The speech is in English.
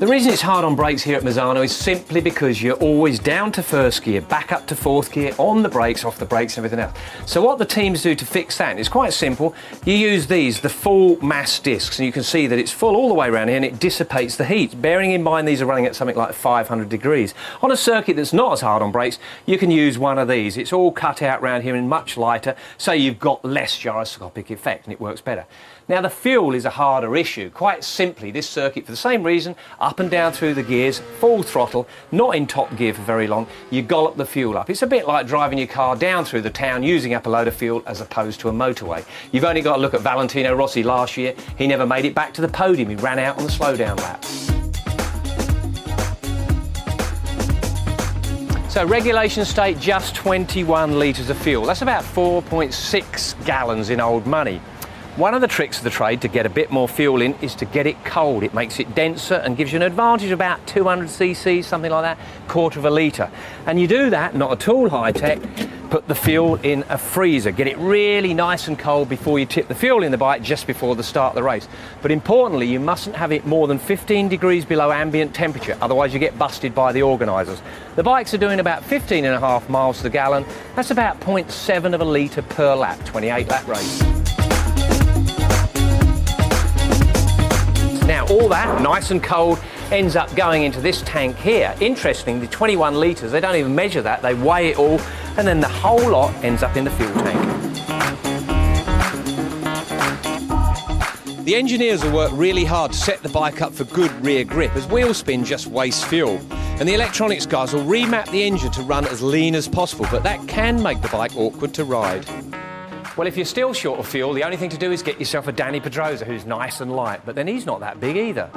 The reason it's hard on brakes here at Misano is simply because you're always down to first gear, back up to fourth gear, on the brakes, off the brakes and everything else. So what the teams do to fix that is quite simple. You use these, the full mass discs, and you can see that it's full all the way around here and it dissipates the heat. Bearing in mind these are running at something like 500 degrees. On a circuit that's not as hard on brakes, you can use one of these. It's all cut out around here and much lighter, so you've got less gyroscopic effect and it works better. Now the fuel is a harder issue. Quite simply, this circuit, for the same reason, up and down through the gears, full throttle, not in top gear for very long, you gollop the fuel up. It's a bit like driving your car down through the town using up a load of fuel as opposed to a motorway. You've only got to look at Valentino Rossi last year. He never made it back to the podium. He ran out on the slowdown lap. So regulation state, just 21 litres of fuel. That's about 4.6 gallons in old money. One of the tricks of the trade to get a bit more fuel in is to get it cold. It makes it denser and gives you an advantage of about 200 cc's, something like that, quarter of a litre. And you do that, not at all high-tech, put the fuel in a freezer. Get it really nice and cold before you tip the fuel in the bike just before the start of the race. But importantly, you mustn't have it more than 15 degrees below ambient temperature, otherwise you get busted by the organisers. The bikes are doing about 15.5 miles to the gallon. That's about 0.7 of a litre per lap, 28 lap race. Now all that, nice and cold, ends up going into this tank here. Interestingly, the 21 litres, they don't even measure that, they weigh it all, and then the whole lot ends up in the fuel tank. The engineers will work really hard to set the bike up for good rear grip, as wheel spin just wastes fuel. And the electronics guys will remap the engine to run as lean as possible, but that can make the bike awkward to ride. Well, if you're still short of fuel, the only thing to do is get yourself a Danny Pedrosa who's nice and light, but then he's not that big either.